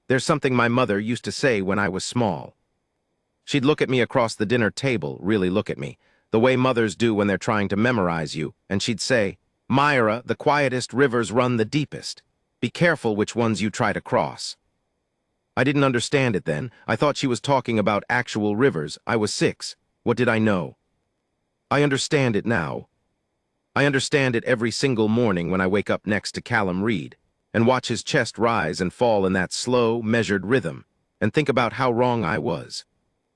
There's something my mother used to say when I was small. She'd look at me across the dinner table, really look at me, the way mothers do when they're trying to memorize you, and she'd say, "Myra, the quietest rivers run the deepest. Be careful which ones you try to cross." I didn't understand it then. I thought she was talking about actual rivers. I was 6. What did I know? I understand it now. I understand it every single morning when I wake up next to Callum Reed and watch his chest rise and fall in that slow, measured rhythm, and think about how wrong I was.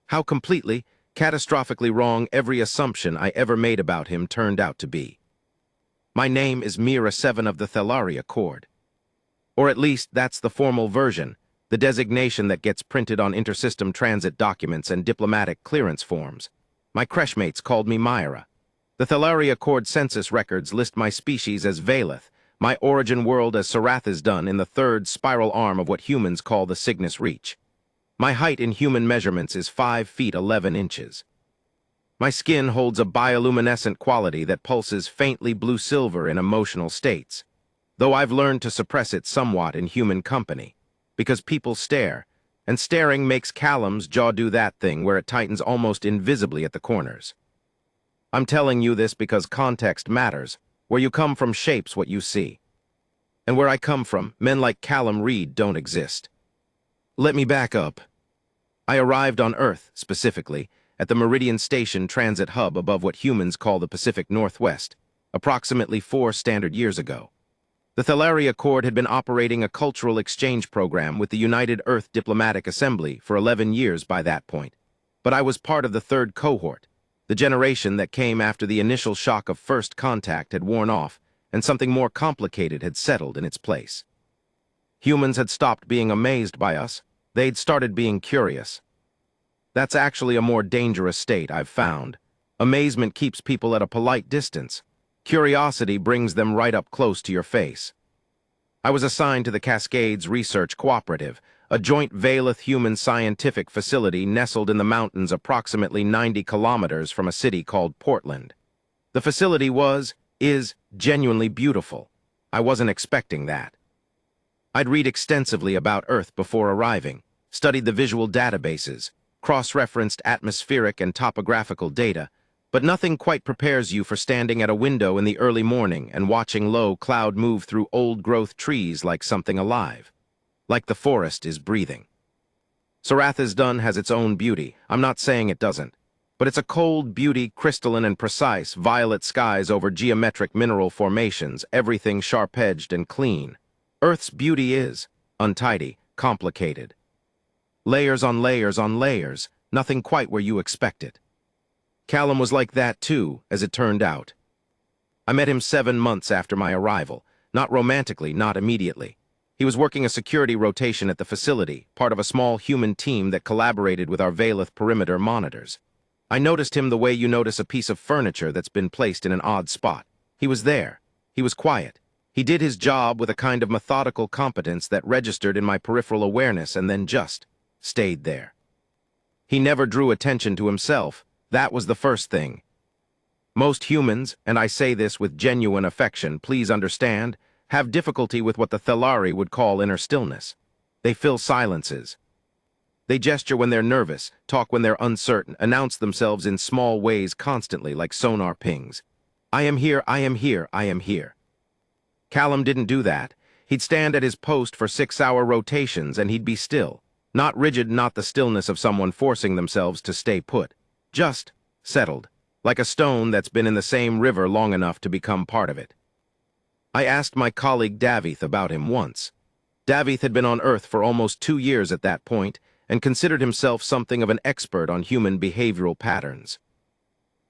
How completely, catastrophically wrong every assumption I ever made about him turned out to be. My name is Mira 7 of the Thelari Accord. Or at least that's the formal version, the designation that gets printed on intersystem transit documents and diplomatic clearance forms. My creshmates called me Myra. The Thelari Accord census records list my species as Valeth, my origin world as Sarathasdun in the third spiral arm of what humans call the Cygnus Reach. My height in human measurements is 5 feet 11 inches. My skin holds a bioluminescent quality that pulses faintly blue-silver in emotional states, though I've learned to suppress it somewhat in human company, because people stare, and staring makes Callum's jaw do that thing where it tightens almost invisibly at the corners. I'm telling you this because context matters. Where you come from shapes what you see. And where I come from, men like Callum Reed don't exist. Let me back up. I arrived on Earth, specifically, at the Meridian Station transit hub above what humans call the Pacific Northwest, approximately 4 standard years ago. The Thelari Accord had been operating a cultural exchange program with the United Earth Diplomatic Assembly for 11 years by that point, but I was part of the third cohort, the generation that came after the initial shock of first contact had worn off and something more complicated had settled in its place. Humans had stopped being amazed by us. They'd started being curious. That's actually a more dangerous state, I've found. Amazement keeps people at a polite distance. Curiosity brings them right up close to your face. I was assigned to the Cascades Research Cooperative, a joint Valeth human scientific facility nestled in the mountains approximately 90 kilometers from a city called Portland. The facility is genuinely beautiful. I wasn't expecting that. I'd read extensively about Earth before arriving, studied the visual databases, cross-referenced atmospheric and topographical data, but nothing quite prepares you for standing at a window in the early morning and watching low cloud move through old-growth trees like something alive. Like the forest is breathing. Sarathasdun has its own beauty. I'm not saying it doesn't. But it's a cold beauty, crystalline and precise, violet skies over geometric mineral formations, everything sharp-edged and clean. Earth's beauty is untidy, complicated. Layers on layers on layers, nothing quite where you expect it. Callum was like that too, as it turned out. I met him 7 months after my arrival, not romantically, not immediately. He was working a security rotation at the facility, part of a small human team that collaborated with our Valeth perimeter monitors. I noticed him the way you notice a piece of furniture that's been placed in an odd spot. He was there. He was quiet. He did his job with a kind of methodical competence that registered in my peripheral awareness and then just stayed there. He never drew attention to himself. That was the first thing. Most humans, and I say this with genuine affection, please understand, have difficulty with what the Thelari would call inner stillness. They fill silences. They gesture when they're nervous, talk when they're uncertain, announce themselves in small ways constantly like sonar pings. I am here, I am here, I am here. Callum didn't do that. He'd stand at his post for 6-hour rotations and he'd be still. Not rigid, not the stillness of someone forcing themselves to stay put. Just settled, like a stone that's been in the same river long enough to become part of it. I asked my colleague Davith about him once. Davith had been on Earth for almost 2 years at that point and considered himself something of an expert on human behavioral patterns.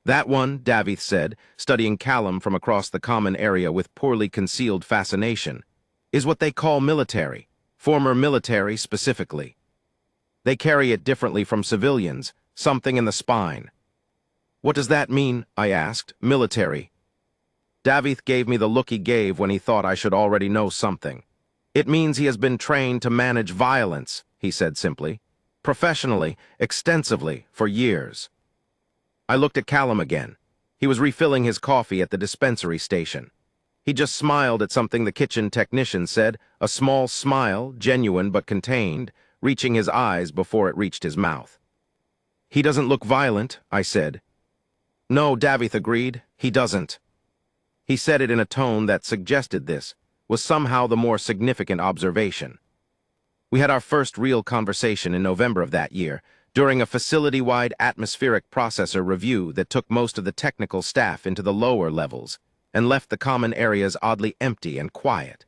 That one, Davith said, studying Callum from across the common area with poorly concealed fascination, is what they call military, former military specifically. They carry it differently from civilians, something in the spine. What does that mean? I asked. Military. Davith gave me the look he gave when he thought I should already know something. It means he has been trained to manage violence, he said simply. Professionally, extensively, for years. I looked at Callum again. He was refilling his coffee at the dispensary station. He just smiled at something the kitchen technician said, a small smile, genuine but contained, reaching his eyes before it reached his mouth. "He doesn't look violent," I said. "No," Davith agreed, "he doesn't." He said it in a tone that suggested this was somehow the more significant observation. We had our first real conversation in November of that year, during a facility-wide atmospheric processor review that took most of the technical staff into the lower levels and left the common areas oddly empty and quiet.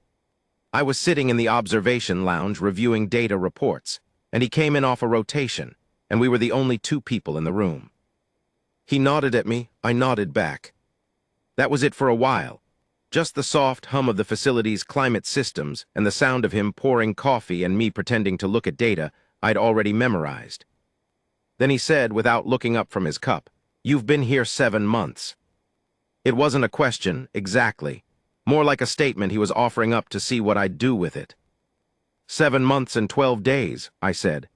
I was sitting in the observation lounge reviewing data reports, and he came in off a rotation, and we were the only two people in the room. He nodded at me, I nodded back. That was it for a while. Just the soft hum of the facility's climate systems and the sound of him pouring coffee and me pretending to look at data I'd already memorized. Then he said, without looking up from his cup, "You've been here 7 months." It wasn't a question, exactly. More like a statement he was offering up to see what I'd do with it. 7 months and 12 days, I said.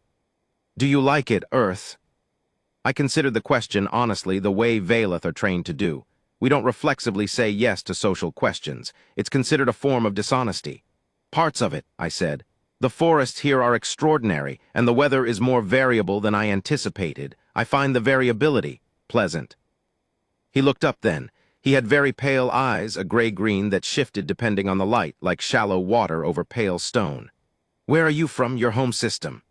"Do you like it, Earth?" I considered the question honestly the way Valeth are trained to do. We don't reflexively say yes to social questions. It's considered a form of dishonesty. "Parts of it," I said. "The forests here are extraordinary, and the weather is more variable than I anticipated. I find the variability pleasant." He looked up then. He had very pale eyes, a gray-green that shifted depending on the light, like shallow water over pale stone. "Where are you from, your home system?"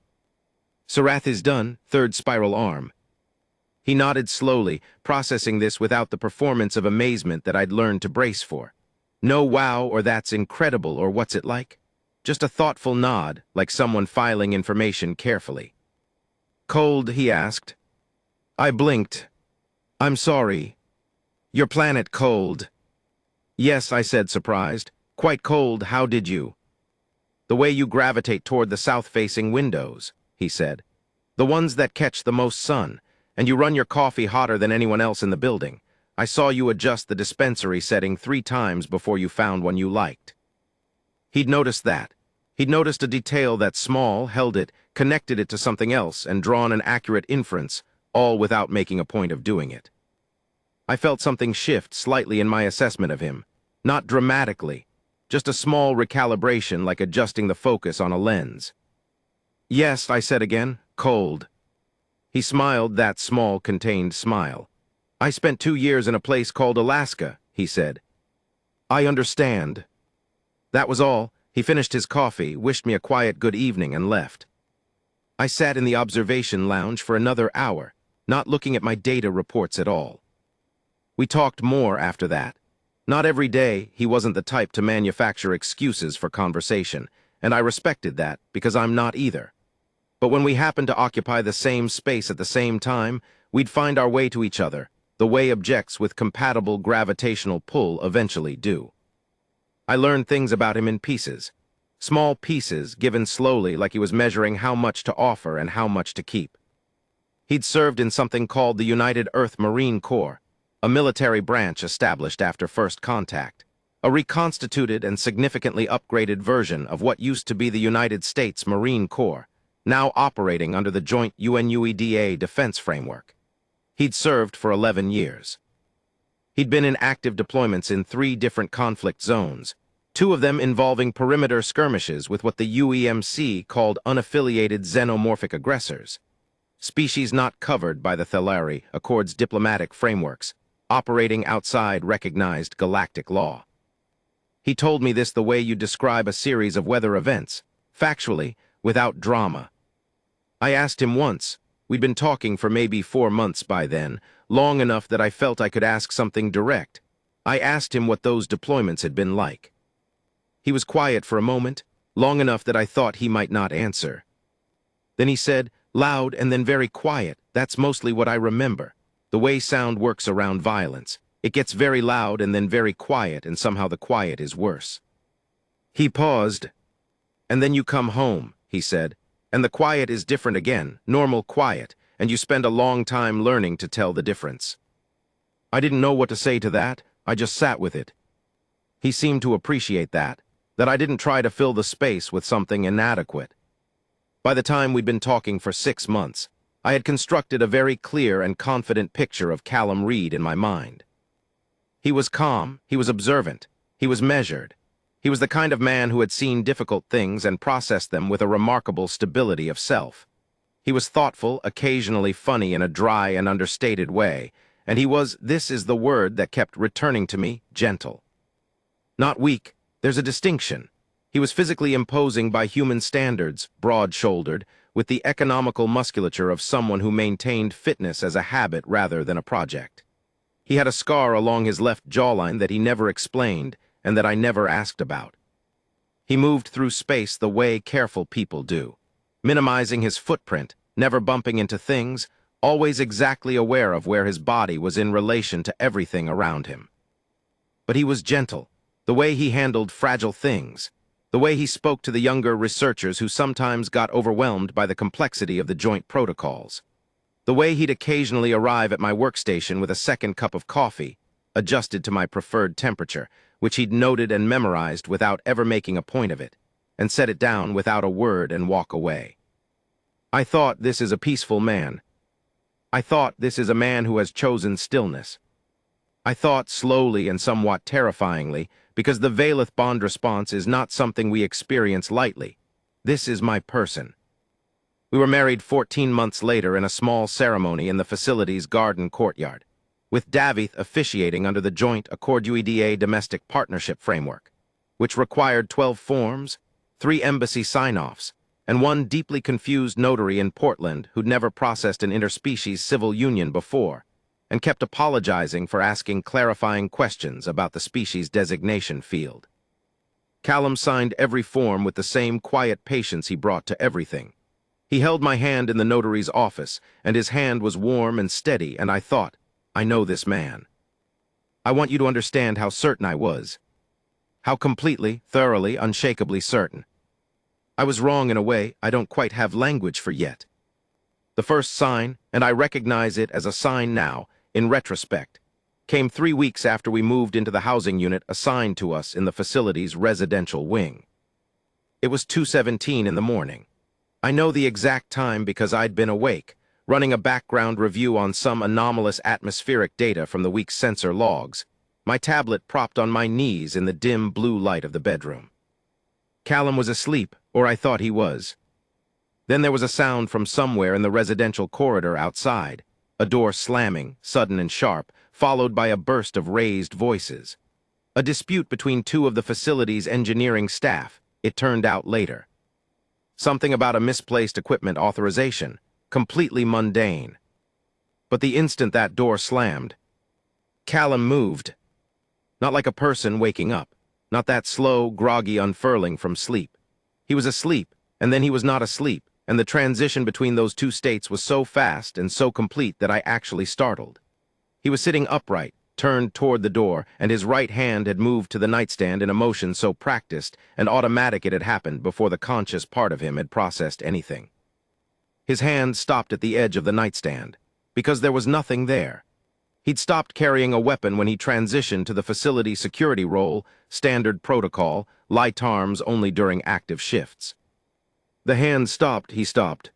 "Sarath is done, third spiral arm." He nodded slowly, processing this without the performance of amazement that I'd learned to brace for. No wow or "that's incredible" or "what's it like?" Just a thoughtful nod, like someone filing information carefully. "Cold?" he asked. I blinked. "I'm sorry. Your planet cold?" "Yes," I said, surprised. "Quite cold. How did you?" "The way you gravitate toward the south-facing windows," he said. "The ones that catch the most sun. And you run your coffee hotter than anyone else in the building. I saw you adjust the dispensary setting 3 times before you found one you liked." He'd noticed that. He'd noticed a detail that small, held it, connected it to something else, and drawn an accurate inference, all without making a point of doing it. I felt something shift slightly in my assessment of him. Not dramatically, just a small recalibration like adjusting the focus on a lens. "Yes," I said again, "cold." He smiled that small, contained smile. "I spent 2 years in a place called Alaska," he said. "I understand." That was all. He finished his coffee, wished me a quiet good evening, and left. I sat in the observation lounge for another hour, not looking at my data reports at all. We talked more after that. Not every day. He wasn't the type to manufacture excuses for conversation, and I respected that because I'm not either. But when we happened to occupy the same space at the same time, we'd find our way to each other, the way objects with compatible gravitational pull eventually do. I learned things about him in pieces. Small pieces, given slowly like he was measuring how much to offer and how much to keep. He'd served in something called the United Earth Marine Corps, a military branch established after first contact, a reconstituted and significantly upgraded version of what used to be the United States Marine Corps, now operating under the joint UNUEDA defense framework. He'd served for 11 years. He'd been in active deployments in 3 different conflict zones, 2 of them involving perimeter skirmishes with what the UEMC called unaffiliated xenomorphic aggressors, species not covered by the Thelari Accord's diplomatic frameworks, operating outside recognized galactic law. He told me this the way you describe a series of weather events, factually, without drama. I asked him once. We'd been talking for maybe 4 months by then, long enough that I felt I could ask something direct. I asked him what those deployments had been like. He was quiet for a moment, long enough that I thought he might not answer. Then he said, loud and then very quiet, "That's mostly what I remember. The way sound works around violence. It gets very loud and then very quiet, and somehow the quiet is worse." He paused. "And then you come home," he said, "and the quiet is different again, normal quiet, and you spend a long time learning to tell the difference." I didn't know what to say to that. I just sat with it. He seemed to appreciate that I didn't try to fill the space with something inadequate. By the time we'd been talking for 6 months, I had constructed a very clear and confident picture of Callum Reed in my mind. He was calm, he was observant, He was measured. He was the kind of man who had seen difficult things and processed them with a remarkable stability of self. He was thoughtful, occasionally funny in a dry and understated way, and he was, this is the word that kept returning to me, gentle. Not weak, there's a distinction. He was physically imposing by human standards, broad-shouldered, with the economical musculature of someone who maintained fitness as a habit rather than a project. He had a scar along his left jawline that he never explained and that I never asked about. He moved through space the way careful people do, minimizing his footprint, never bumping into things, always exactly aware of where his body was in relation to everything around him. But he was gentle, the way he handled fragile things, the way he spoke to the younger researchers who sometimes got overwhelmed by the complexity of the joint protocols, the way he'd occasionally arrive at my workstation with a second cup of coffee, adjusted to my preferred temperature, which he'd noted and memorized without ever making a point of it, and set it down without a word and walk away. I thought, this is a peaceful man. I thought, this is a man who has chosen stillness. I thought, slowly and somewhat terrifyingly, because the Valeth bond response is not something we experience lightly. This is my person. We were married 14 months later in a small ceremony in the facility's garden courtyard, with Davith officiating under the joint Accord-UEDA domestic partnership framework, which required 12 forms, 3 embassy sign-offs, and 1 deeply confused notary in Portland who'd never processed an interspecies civil union before, and kept apologizing for asking clarifying questions about the species designation field. Callum signed every form with the same quiet patience he brought to everything. He held my hand in the notary's office, and his hand was warm and steady, and I thought, I know this man. I want you to understand how certain I was. How completely, thoroughly, unshakably certain. I was wrong in a way I don't quite have language for yet. The first sign, and I recognize it as a sign now, in retrospect, came 3 weeks after we moved into the housing unit assigned to us in the facility's residential wing. It was 2:17 in the morning. I know the exact time because I'd been awake, running a background review on some anomalous atmospheric data from the week's sensor logs, my tablet propped on my knees in the dim blue light of the bedroom. Callum was asleep, or I thought he was. Then there was a sound from somewhere in the residential corridor outside, a door slamming, sudden and sharp, followed by a burst of raised voices. A dispute between 2 of the facility's engineering staff, it turned out later. Something about a misplaced equipment authorization, completely mundane. But the instant that door slammed, Callum moved. Not like a person waking up, not that slow, groggy unfurling from sleep. He was asleep, and then he was not asleep, and the transition between those 2 states was so fast and so complete that I actually startled. He was sitting upright, turned toward the door, and his right hand had moved to the nightstand in a motion so practiced and automatic it had happened before the conscious part of him had processed anything. His hand stopped at the edge of the nightstand, because there was nothing there. He'd stopped carrying a weapon when he transitioned to the facility security role, standard protocol, light arms only during active shifts. The hand stopped, he stopped.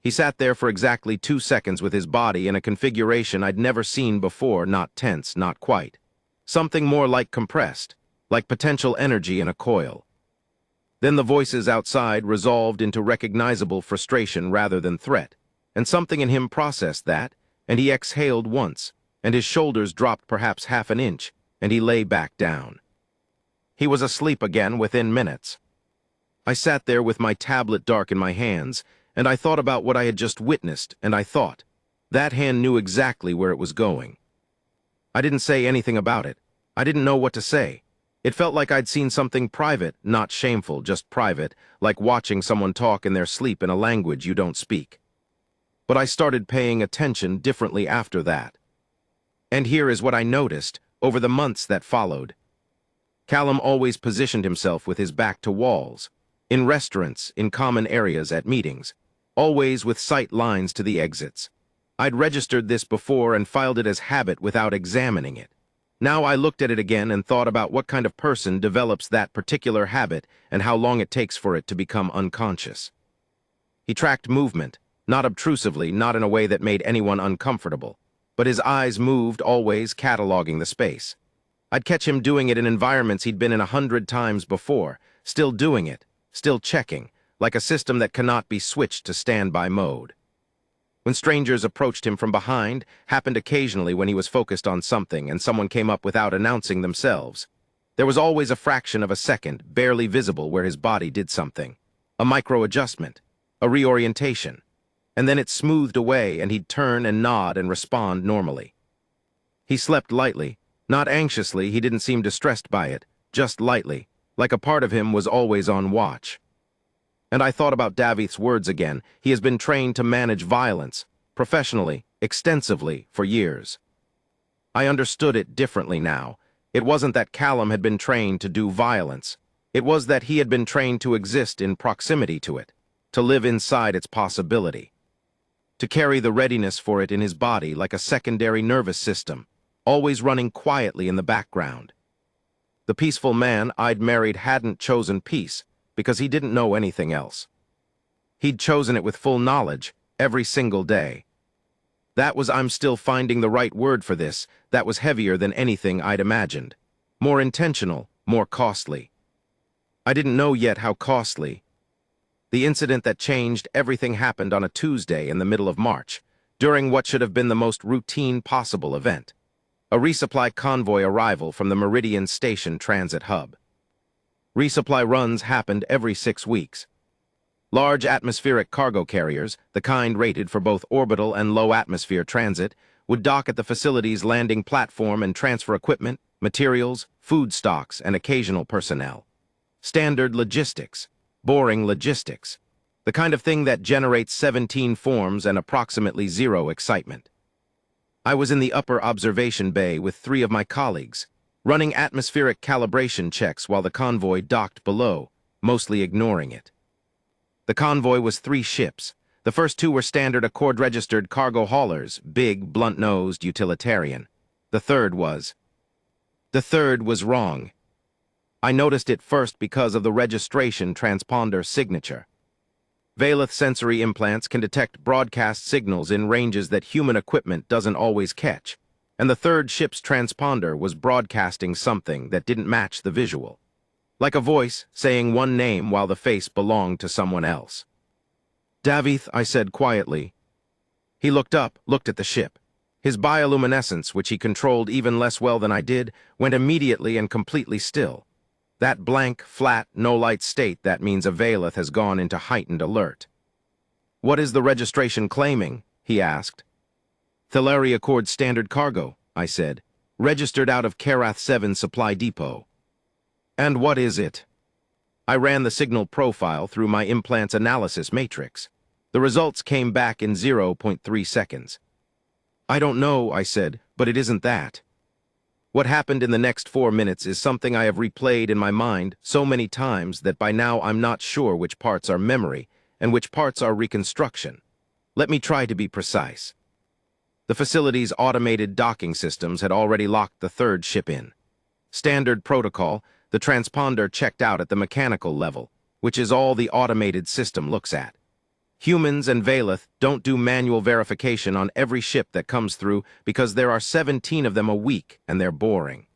He sat there for exactly 2 seconds with his body in a configuration I'd never seen before, not tense, not quite. Something more like compressed, like potential energy in a coil. Then the voices outside resolved into recognizable frustration rather than threat, and something in him processed that, and he exhaled once, and his shoulders dropped perhaps half an inch, and he lay back down. He was asleep again within minutes. I sat there with my tablet dark in my hands, and I thought about what I had just witnessed, and I thought, that hand knew exactly where it was going. I didn't say anything about it. I didn't know what to say. It felt like I'd seen something private, not shameful, just private, like watching someone talk in their sleep in a language you don't speak. But I started paying attention differently after that. And here is what I noticed over the months that followed. Callum always positioned himself with his back to walls, in restaurants, in common areas, at meetings, always with sight lines to the exits. I'd registered this before and filed it as habit without examining it. Now I looked at it again and thought about what kind of person develops that particular habit and how long it takes for it to become unconscious. He tracked movement, not obtrusively, not in a way that made anyone uncomfortable, but his eyes moved, always cataloging the space. I'd catch him doing it in environments he'd been in 100 times before, still doing it, still checking, like a system that cannot be switched to standby mode. When strangers approached him from behind, happened occasionally when he was focused on something and someone came up without announcing themselves. There was always a fraction of a second, barely visible, where his body did something. A micro-adjustment, a reorientation. And then it smoothed away and he'd turn and nod and respond normally. He slept lightly, not anxiously. He didn't seem distressed by it, just lightly, like a part of him was always on watch. And I thought about Davith's words again. He has been trained to manage violence, professionally, extensively, for years. I understood it differently now. It wasn't that Callum had been trained to do violence. It was that he had been trained to exist in proximity to it, to live inside its possibility, to carry the readiness for it in his body like a secondary nervous system, always running quietly in the background. The peaceful man I'd married hadn't chosen peace because he didn't know anything else. He'd chosen it with full knowledge, every single day. That was, I'm still finding the right word for this, that was heavier than anything I'd imagined. More intentional, more costly. I didn't know yet how costly. The incident that changed everything happened on a Tuesday in the middle of March, during what should have been the most routine possible event. A resupply convoy arrival from the Meridian Station Transit Hub. Resupply runs happened every 6 weeks. Large atmospheric cargo carriers, the kind rated for both orbital and low-atmosphere transit, would dock at the facility's landing platform and transfer equipment, materials, food stocks, and occasional personnel. Standard logistics, boring logistics, the kind of thing that generates 17 forms and approximately 0 excitement. I was in the upper observation bay with 3 of my colleagues, running atmospheric calibration checks while the convoy docked below, mostly ignoring it. The convoy was 3 ships. The first 2 were standard Accord-registered cargo haulers, big, blunt-nosed, utilitarian. The third was wrong. I noticed it first because of the registration transponder signature. Valeth sensory implants can detect broadcast signals in ranges that human equipment doesn't always catch, and the third ship's transponder was broadcasting something that didn't match the visual. Like a voice saying one name while the face belonged to someone else. "Davith," I said quietly. He looked up, looked at the ship. His bioluminescence, which he controlled even less well than I did, went immediately and completely still. That blank, flat, no-light state, that means a Valeth has gone into heightened alert. "What is the registration claiming?" he asked. "Thelari Accord Standard Cargo," I said. "Registered out of Karath 7 Supply Depot." "And what is it?" I ran the signal profile through my implant's analysis matrix. The results came back in 0.3 seconds. "I don't know," I said, "but it isn't that." What happened in the next 4 minutes is something I have replayed in my mind so many times that by now I'm not sure which parts are memory and which parts are reconstruction. Let me try to be precise. The facility's automated docking systems had already locked the third ship in. Standard protocol, the transponder checked out at the mechanical level, which is all the automated system looks at. Humans and Valeth don't do manual verification on every ship that comes through because there are 17 of them a week and they're boring.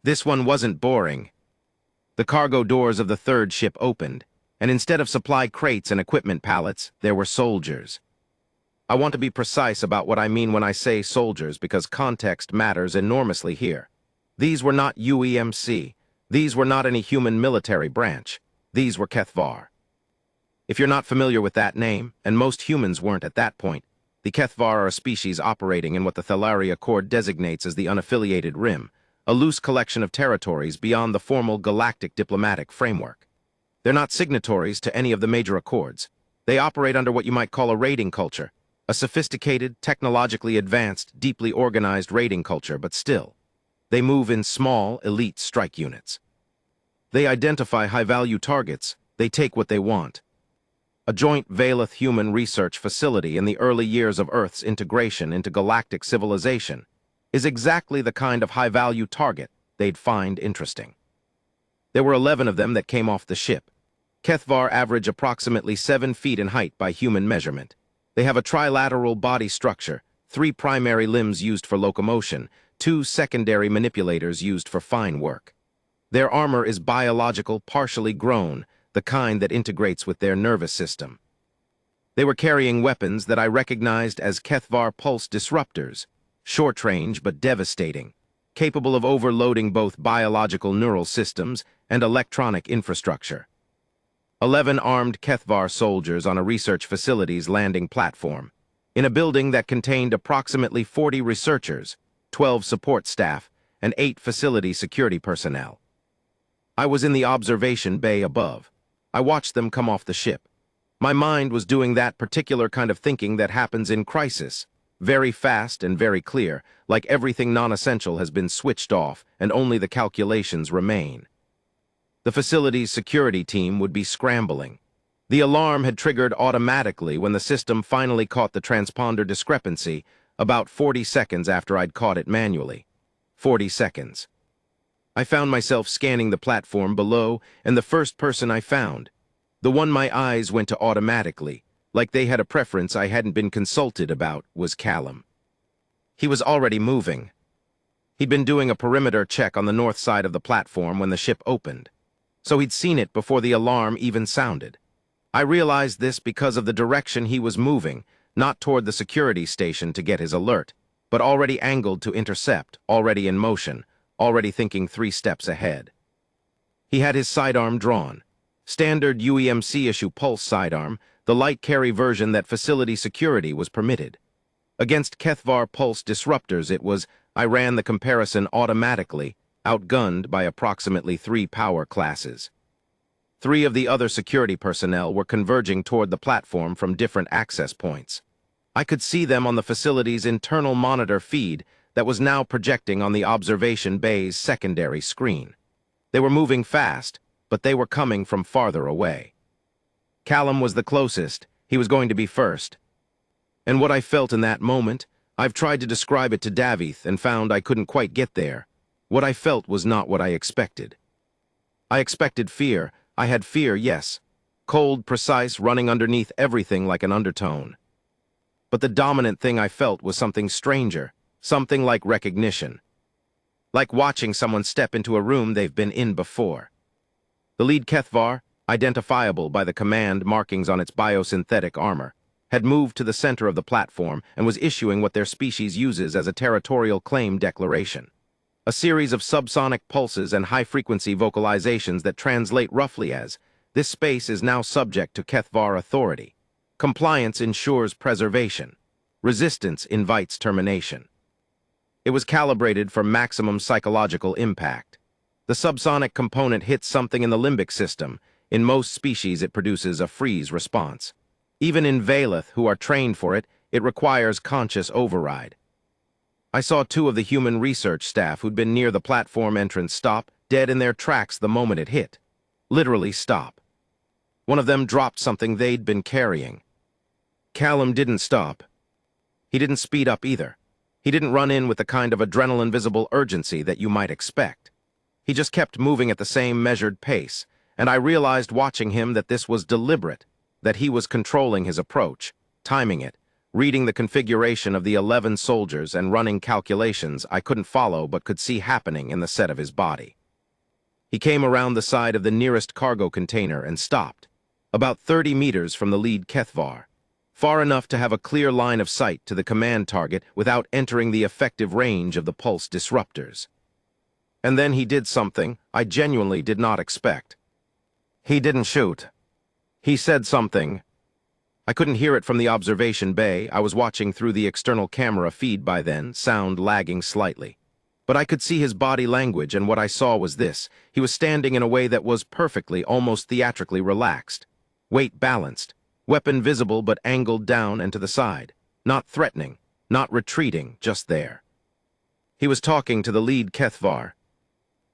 This one wasn't boring. The cargo doors of the third ship opened, and instead of supply crates and equipment pallets, there were soldiers. I want to be precise about what I mean when I say soldiers because context matters enormously here. These were not UEMC. These were not any human military branch. These were Kethvar. If you're not familiar with that name, and most humans weren't at that point, the Kethvar are a species operating in what the Thelari Accord designates as the unaffiliated rim, a loose collection of territories beyond the formal galactic diplomatic framework. They're not signatories to any of the major accords. They operate under what you might call a raiding culture, a sophisticated, technologically advanced, deeply organized raiding culture, but still. They move in small, elite strike units. They identify high-value targets. They take what they want. A joint Valeth human research facility in the early years of Earth's integration into galactic civilization is exactly the kind of high-value target they'd find interesting. There were 11 of them that came off the ship. Kethvar average approximately 7 feet in height by human measurement. They have a trilateral body structure, 3 primary limbs used for locomotion, two secondary manipulators used for fine work. Their armor is biological, partially grown, the kind that integrates with their nervous system. They were carrying weapons that I recognized as Kethvar pulse disruptors, short-range but devastating, capable of overloading both biological neural systems and electronic infrastructure. 11 armed Kethvar soldiers on a research facility's landing platform, in a building that contained approximately 40 researchers, 12 support staff, and 8 facility security personnel. I was in the observation bay above. I watched them come off the ship. My mind was doing that particular kind of thinking that happens in crisis, very fast and very clear, like everything non-essential has been switched off and only the calculations remain. The facility's security team would be scrambling. The alarm had triggered automatically when the system finally caught the transponder discrepancy about 40 seconds after I'd caught it manually. 40 seconds. I found myself scanning the platform below, and the first person I found, the one my eyes went to automatically, like they had a preference I hadn't been consulted about, was Callum. He was already moving. He'd been doing a perimeter check on the north side of the platform when the ship opened, so he'd seen it before the alarm even sounded. I realized this because of the direction he was moving, not toward the security station to get his alert, but already angled to intercept, already in motion, already thinking 3 steps ahead. He had his sidearm drawn. Standard UEMC-issue pulse sidearm, the light carry version that facility security was permitted. Against Kethvar pulse disruptors I ran the comparison automatically, outgunned by approximately 3 power classes. 3 of the other security personnel were converging toward the platform from different access points. I could see them on the facility's internal monitor feed that was now projecting on the observation bay's secondary screen. They were moving fast, but they were coming from farther away. Callum was the closest. He was going to be first. And what I felt in that moment, I've tried to describe it to Davith and found I couldn't quite get there. What I felt was not what I expected. I expected fear. I had fear, yes. Cold, precise, running underneath everything like an undertone. But the dominant thing I felt was something stranger, something like recognition. Like watching someone step into a room they've been in before. The lead Kethvar, identifiable by the command markings on its biosynthetic armor, had moved to the center of the platform and was issuing what their species uses as a territorial claim declaration. A series of subsonic pulses and high-frequency vocalizations that translate roughly as, "This space is now subject to Kethvar authority. Compliance ensures preservation. Resistance invites termination." It was calibrated for maximum psychological impact. The subsonic component hits something in the limbic system. In most species, it produces a freeze response. Even in Valeth, who are trained for it, it requires conscious override. I saw 2 of the human research staff who'd been near the platform entrance stop, dead in their tracks the moment it hit. Literally stop. One of them dropped something they'd been carrying. Callum didn't stop. He didn't speed up either. He didn't run in with the kind of adrenaline-visible urgency that you might expect. He just kept moving at the same measured pace, and I realized watching him that this was deliberate, that he was controlling his approach, timing it, reading the configuration of the 11 soldiers and running calculations I couldn't follow but could see happening in the set of his body. He came around the side of the nearest cargo container and stopped, about 30 meters from the lead Kethvar, far enough to have a clear line of sight to the command target without entering the effective range of the pulse disruptors. And then he did something I genuinely did not expect. He didn't shoot. He said something. I couldn't hear it from the observation bay. I was watching through the external camera feed by then, sound lagging slightly. But I could see his body language, and what I saw was this. He was standing in a way that was perfectly, almost theatrically relaxed. Weight balanced. Weapon visible but angled down and to the side. Not threatening, not retreating, just there. He was talking to the lead Kethvar.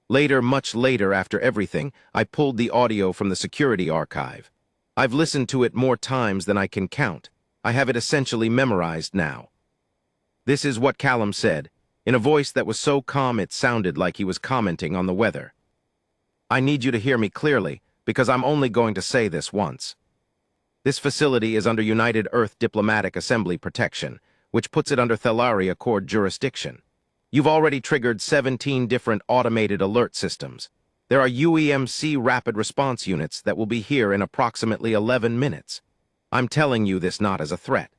Later, much later after everything, I pulled the audio from the security archive. I've listened to it more times than I can count. I have it essentially memorized now. This is what Callum said, in a voice that was so calm it sounded like he was commenting on the weather. I need you to hear me clearly, because I'm only going to say this once. This facility is under United Earth Diplomatic Assembly protection, which puts it under Thelari Accord jurisdiction. You've already triggered 17 different automated alert systems. There are UEMC rapid response units that will be here in approximately 11 minutes. I'm telling you this not as a threat.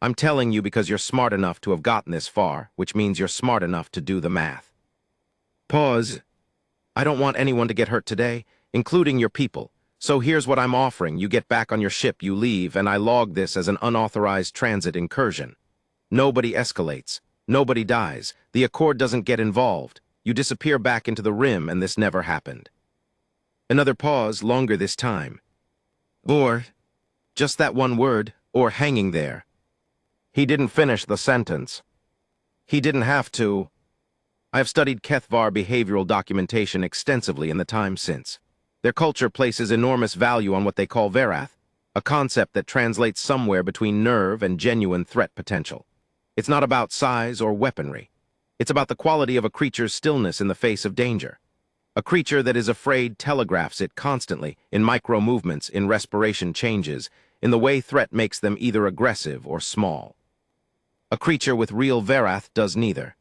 I'm telling you because you're smart enough to have gotten this far, which means you're smart enough to do the math. Pause. I don't want anyone to get hurt today, including your people. So here's what I'm offering. You get back on your ship, you leave, and I log this as an unauthorized transit incursion. Nobody escalates. Nobody dies. The Accord doesn't get involved. You disappear back into the rim, and this never happened. Another pause, longer this time. Or, just that one word, or hanging there. He didn't finish the sentence. He didn't have to. I have studied Kethvar behavioral documentation extensively in the time since. Their culture places enormous value on what they call Verath, a concept that translates somewhere between nerve and genuine threat potential. It's not about size or weaponry. It's about the quality of a creature's stillness in the face of danger. A creature that is afraid telegraphs it constantly, in micro-movements, in respiration changes, in the way threat makes them either aggressive or small. A creature with real Verath does neither.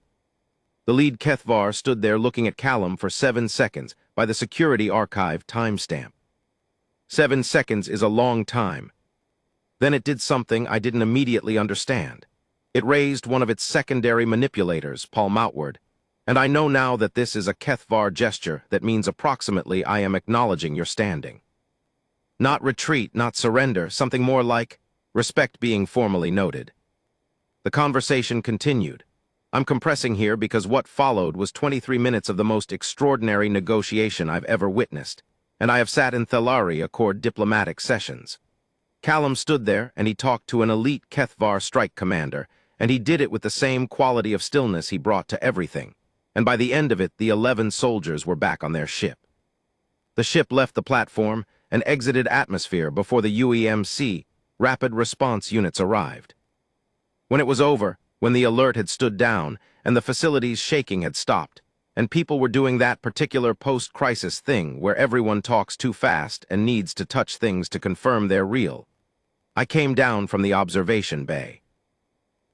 The lead Kethvar stood there looking at Callum for 7 seconds by the security archive timestamp. 7 seconds is a long time. Then it did something I didn't immediately understand. It raised one of its secondary manipulators, palm outward, and I know now that this is a Kethvar gesture that means approximately I am acknowledging your standing. Not retreat, not surrender, something more like respect being formally noted. The conversation continued. I'm compressing here because what followed was 23 minutes of the most extraordinary negotiation I've ever witnessed, and I have sat in Thelari Accord diplomatic sessions. Callum stood there, and he talked to an elite Kethvar strike commander, and he did it with the same quality of stillness he brought to everything, and by the end of it, the 11 soldiers were back on their ship. The ship left the platform and exited atmosphere before the UEMC rapid response units arrived. When it was over, when the alert had stood down and the facility's shaking had stopped, and people were doing that particular post-crisis thing where everyone talks too fast and needs to touch things to confirm they're real, I came down from the observation bay.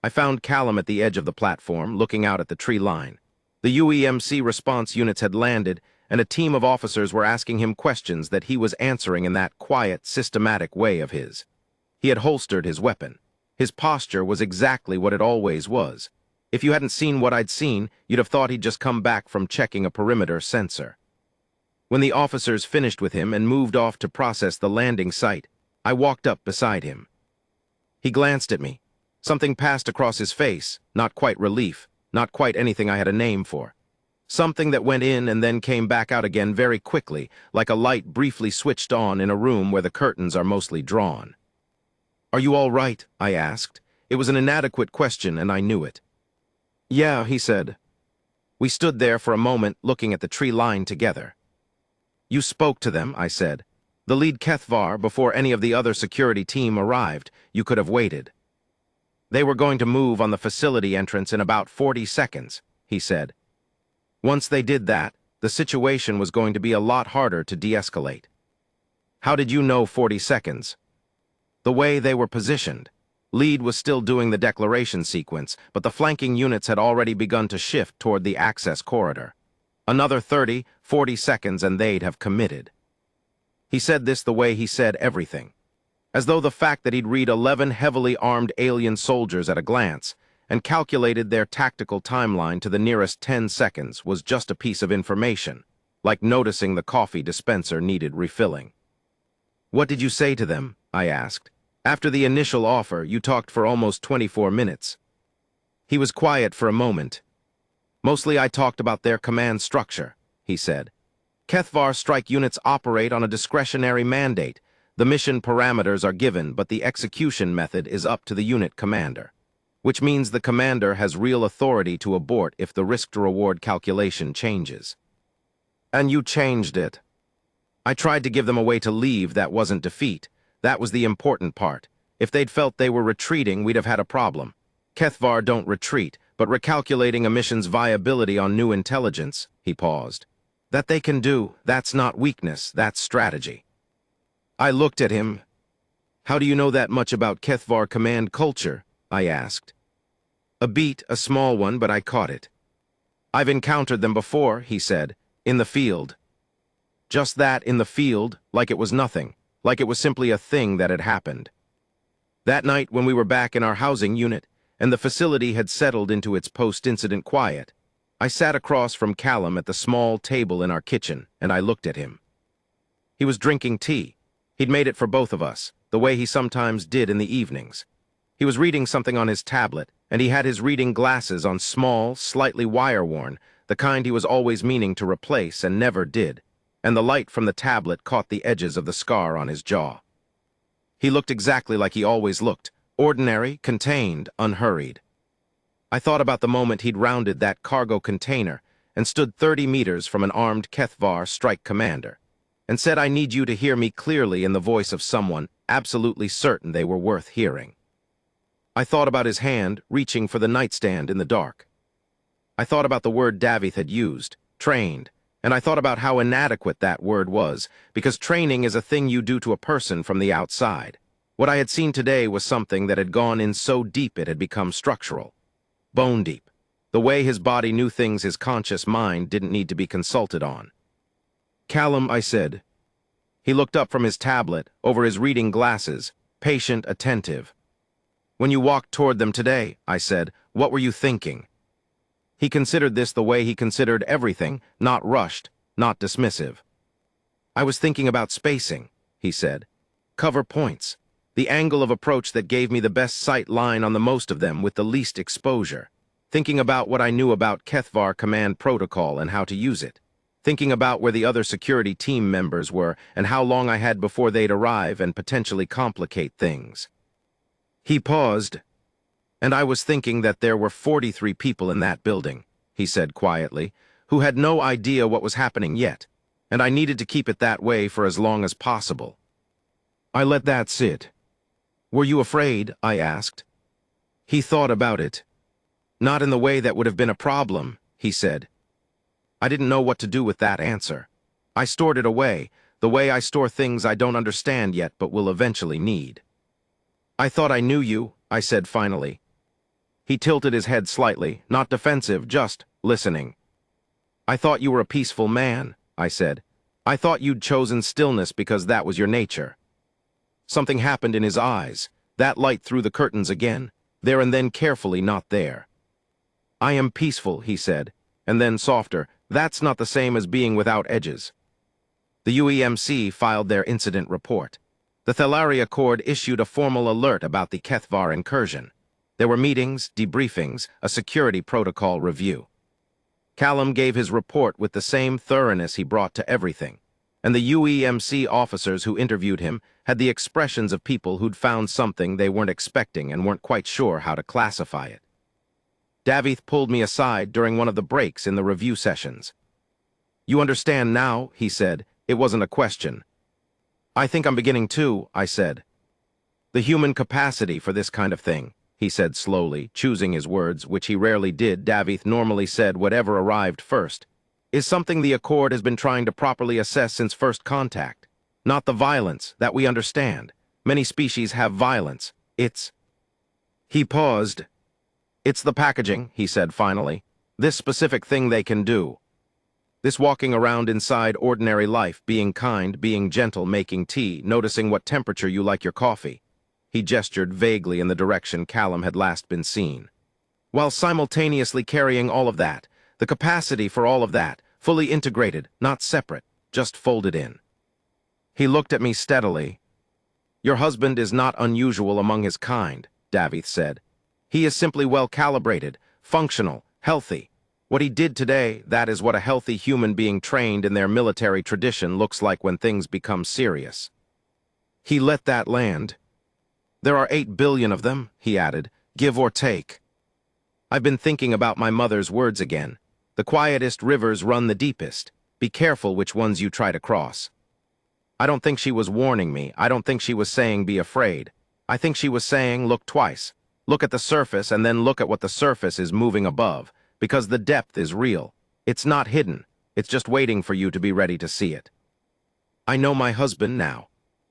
I found Callum at the edge of the platform, looking out at the tree line. The UEMC response units had landed, and a team of officers were asking him questions that he was answering in that quiet, systematic way of his. He had holstered his weapon. His posture was exactly what it always was. If you hadn't seen what I'd seen, you'd have thought he'd just come back from checking a perimeter sensor. When the officers finished with him and moved off to process the landing site, I walked up beside him. He glanced at me. Something passed across his face, not quite relief, not quite anything I had a name for. Something that went in and then came back out again very quickly, like a light briefly switched on in a room where the curtains are mostly drawn. "Are you all right?" I asked. It was an inadequate question, and I knew it. "Yeah," he said. We stood there for a moment, looking at the tree line together. "You spoke to them," I said. "The lead Kethvar, before any of the other security team arrived. You could have waited." "They were going to move on the facility entrance in about 40 seconds, he said. "Once they did that, the situation was going to be a lot harder to de-escalate." "How did you know 40 seconds? "The way they were positioned. Lead was still doing the declaration sequence, but the flanking units had already begun to shift toward the access corridor. Another 30, 40 seconds and they'd have committed." He said this the way he said everything, as though the fact that he'd read 11 heavily armed alien soldiers at a glance and calculated their tactical timeline to the nearest 10 seconds was just a piece of information, like noticing the coffee dispenser needed refilling. "What did you say to them?" I asked. "After the initial offer, you talked for almost 24 minutes. He was quiet for a moment. "Mostly I talked about their command structure," he said. "Kethvar strike units operate on a discretionary mandate. The mission parameters are given, but the execution method is up to the unit commander, which means the commander has real authority to abort if the risk-to-reward calculation changes." "And you changed it." "I tried to give them a way to leave that wasn't defeat. That was the important part. If they'd felt they were retreating, we'd have had a problem. Kethvar don't retreat, but recalculating a mission's viability on new intelligence," he paused. "That they can do, that's not weakness, that's strategy." I looked at him. "How do you know that much about Kethvar command culture?" I asked. "A beat, a small one, but I caught it." I've encountered them before, he said, in the field. Just that, in the field, like it was nothing, like it was simply a thing that had happened. That night when we were back in our housing unit, and the facility had settled into its post-incident quiet, I sat across from Callum at the small table in our kitchen, and I looked at him. He was drinking tea. He'd made it for both of us, the way he sometimes did in the evenings. He was reading something on his tablet, and he had his reading glasses on small, slightly wire-worn, the kind he was always meaning to replace and never did, and the light from the tablet caught the edges of the scar on his jaw. He looked exactly like he always looked, ordinary, contained, unhurried. I thought about the moment he'd rounded that cargo container and stood 30 meters from an armed Kethvar strike commander, and said, "I need you to hear me clearly," in the voice of someone absolutely certain they were worth hearing. I thought about his hand reaching for the nightstand in the dark. I thought about the word Davith had used, trained, and I thought about how inadequate that word was, because training is a thing you do to a person from the outside. What I had seen today was something that had gone in so deep it had become structural. Bone deep. The way his body knew things his conscious mind didn't need to be consulted on. "Callum," I said. He looked up from his tablet, over his reading glasses, patient, attentive. "When you walked toward them today," I said, "what were you thinking?" He considered this the way he considered everything, not rushed, not dismissive. "I was thinking about spacing," he said. "Cover points. The angle of approach that gave me the best sight line on the most of them with the least exposure. Thinking about what I knew about Kethvar command protocol and how to use it. Thinking about where the other security team members were and how long I had before they'd arrive and potentially complicate things." He paused, "And I was thinking that there were 43 people in that building," he said quietly, "who had no idea what was happening yet, and I needed to keep it that way for as long as possible." I let that sit. "Were you afraid?" I asked. He thought about it. "Not in the way that would have been a problem," he said. I didn't know what to do with that answer. I stored it away, the way I store things I don't understand yet but will eventually need. "I thought I knew you," I said finally. He tilted his head slightly, not defensive, just listening. "I thought you were a peaceful man," I said. "I thought you'd chosen stillness because that was your nature." Something happened in his eyes. That light through the curtains again, there and then carefully not there. "I am peaceful," he said, and then softer, "That's not the same as being without edges." The UEMC filed their incident report. The Thelari Accord issued a formal alert about the Kethvar incursion. There were meetings, debriefings, a security protocol review. Callum gave his report with the same thoroughness he brought to everything, and the UEMC officers who interviewed him had the expressions of people who'd found something they weren't expecting and weren't quite sure how to classify it. Davith pulled me aside during one of the breaks in the review sessions. "You understand now," he said. It wasn't a question. "I think I'm beginning to," I said. "The human capacity for this kind of thing," he said slowly, choosing his words, which he rarely did. Davith normally said whatever arrived first, "is something the Accord has been trying to properly assess since first contact. Not the violence, that we understand. Many species have violence. It's..." He paused. "It's the packaging," he said finally. "This specific thing they can do. This walking around inside ordinary life, being kind, being gentle, making tea, noticing what temperature you like your coffee." He gestured vaguely in the direction Callum had last been seen. "While simultaneously carrying all of that, the capacity for all of that, fully integrated, not separate, just folded in." He looked at me steadily. "Your husband is not unusual among his kind," Davith said. "He is simply well-calibrated, functional, healthy. What he did today, that is what a healthy human being trained in their military tradition looks like when things become serious." He let that land. "There are 8 billion of them," he added, "give or take." I've been thinking about my mother's words again. The quietest rivers run the deepest. Be careful which ones you try to cross. I don't think she was warning me. I don't think she was saying be afraid. I think she was saying look twice. Look at the surface and then look at what the surface is moving above, because the depth is real. It's not hidden. It's just waiting for you to be ready to see it. I know my husband now.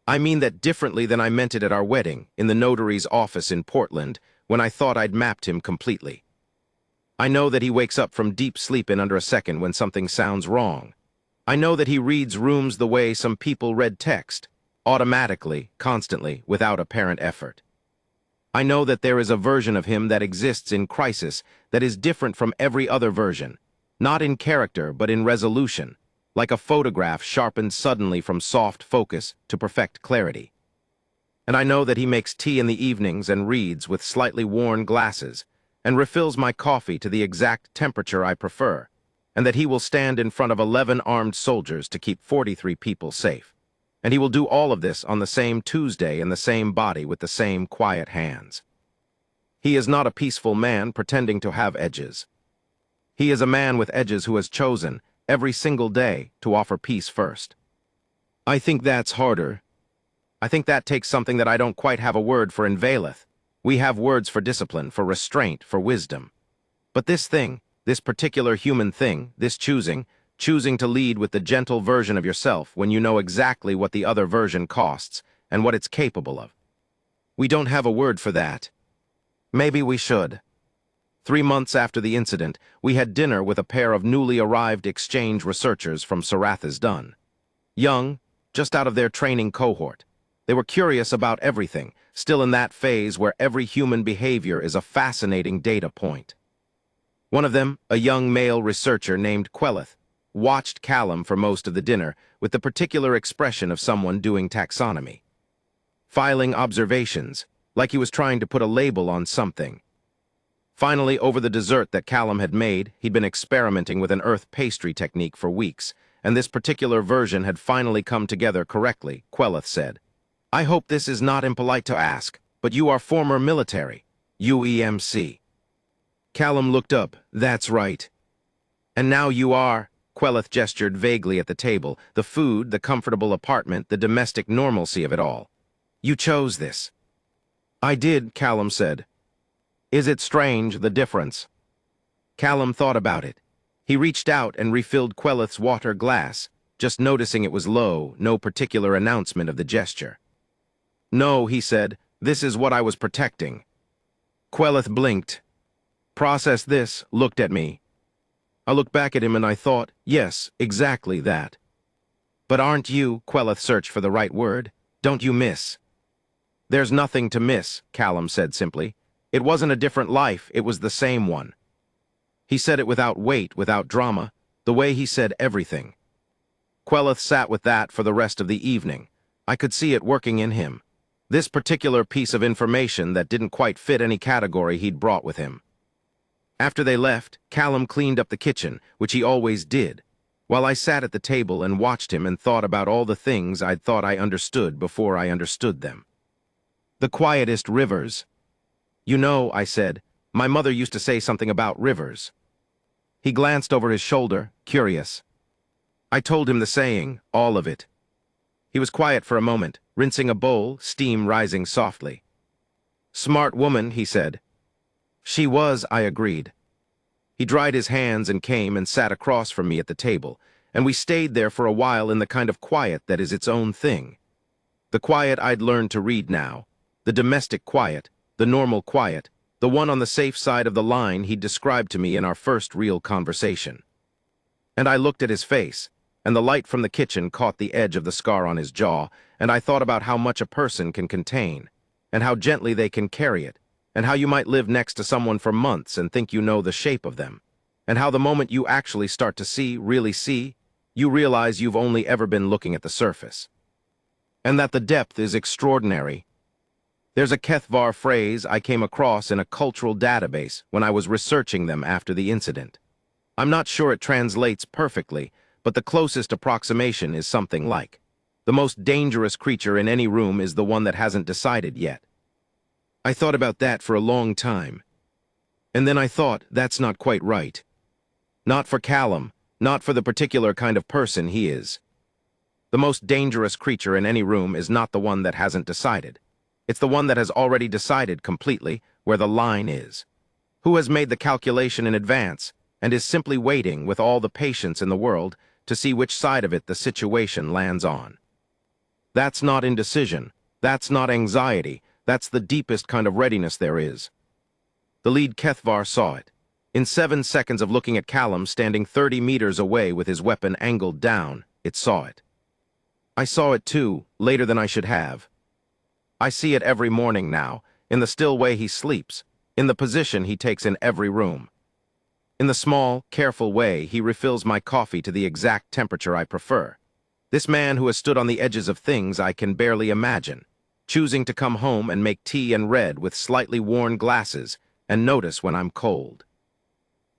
I mean that differently than I meant it at our wedding, in the notary's office in Portland, when I thought I'd mapped him completely. I know that he wakes up from deep sleep in under a second when something sounds wrong. I know that he reads rooms the way some people read text, automatically, constantly, without apparent effort. I know that there is a version of him that exists in crisis that is different from every other version, not in character but in resolution, like a photograph sharpened suddenly from soft focus to perfect clarity. And I know that he makes tea in the evenings and reads with slightly worn glasses, and refills my coffee to the exact temperature I prefer, and that he will stand in front of 11 armed soldiers to keep 43 people safe. And he will do all of this on the same Tuesday in the same body with the same quiet hands. He is not a peaceful man pretending to have edges. He is a man with edges who has chosen, every single day, to offer peace first. I think that's harder. I think that takes something that I don't quite have a word for in Valeth. We have words for discipline, for restraint, for wisdom. But this thing, this particular human thing, this choosing to lead with the gentle version of yourself when you know exactly what the other version costs and what it's capable of. We don't have a word for that. Maybe we should. 3 months after the incident, we had dinner with a pair of newly arrived exchange researchers from Saratha's Dun. Young, just out of their training cohort. They were curious about everything, still in that phase where every human behavior is a fascinating data point. One of them, a young male researcher named Queleth, watched Callum for most of the dinner with the particular expression of someone doing taxonomy. Filing observations, like he was trying to put a label on something. Finally, over the dessert that Callum had made, he'd been experimenting with an earth pastry technique for weeks, and this particular version had finally come together correctly, Queleth said. I hope this is not impolite to ask, but you are former military, UEMC. Callum looked up. That's right. And now you are, Queleth gestured vaguely at the table, the food, the comfortable apartment, the domestic normalcy of it all. You chose this. I did, Callum said. Is it strange, the difference? Callum thought about it. He reached out and refilled Queleth's water glass, just noticing it was low, no particular announcement of the gesture. No, he said, this is what I was protecting. Queleth blinked. Processed this, looked at me. I looked back at him and I thought, yes, exactly that. But aren't you, Queleth searched for the right word, don't you miss? There's nothing to miss, Callum said simply. It wasn't a different life, it was the same one. He said it without weight, without drama, the way he said everything. Queleth sat with that for the rest of the evening. I could see it working in him. This particular piece of information that didn't quite fit any category he'd brought with him. After they left, Callum cleaned up the kitchen, which he always did, while I sat at the table and watched him and thought about all the things I'd thought I understood before I understood them. The quietest rivers. You know, I said, my mother used to say something about rivers. He glanced over his shoulder, curious. I told him the saying, all of it. He was quiet for a moment, rinsing a bowl, steam rising softly. Smart woman, he said. She was, I agreed. He dried his hands and came and sat across from me at the table, and we stayed there for a while in the kind of quiet that is its own thing. The quiet I'd learned to read now, the domestic quiet, the normal quiet, the one on the safe side of the line he'd described to me in our first real conversation. And I looked at his face, and the light from the kitchen caught the edge of the scar on his jaw, and I thought about how much a person can contain, and how gently they can carry it, and how you might live next to someone for months and think you know the shape of them, and how the moment you actually start to see, really see, you realize you've only ever been looking at the surface. And that the depth is extraordinary. There's a Kethvar phrase I came across in a cultural database when I was researching them after the incident. I'm not sure it translates perfectly, but the closest approximation is something like, the most dangerous creature in any room is the one that hasn't decided yet. I thought about that for a long time. And then I thought, that's not quite right. Not for Callum, not for the particular kind of person he is. The most dangerous creature in any room is not the one that hasn't decided. It's the one that has already decided completely where the line is. Who has made the calculation in advance and is simply waiting with all the patience in the world to see which side of it the situation lands on. That's not indecision. That's not anxiety. That's the deepest kind of readiness there is. The lead Kethvar saw it. In 7 seconds of looking at Callum standing 30 meters away with his weapon angled down, it saw it. I saw it too, later than I should have. I see it every morning now, in the still way he sleeps, in the position he takes in every room. In the small, careful way he refills my coffee to the exact temperature I prefer. This man who has stood on the edges of things I can barely imagine, choosing to come home and make tea and read with slightly worn glasses and notice when I'm cold.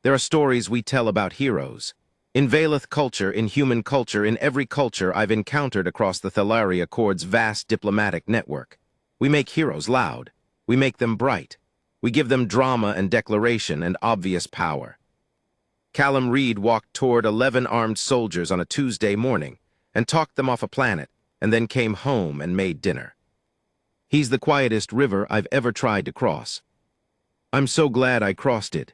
There are stories we tell about heroes. In Valeth culture, in human culture, in every culture I've encountered across the Thalaria Court's vast diplomatic network. We make heroes loud. We make them bright. We give them drama and declaration and obvious power. Callum Reed walked toward 11 armed soldiers on a Tuesday morning and talked them off a planet, and then came home and made dinner. He's the quietest river I've ever tried to cross. I'm so glad I crossed it.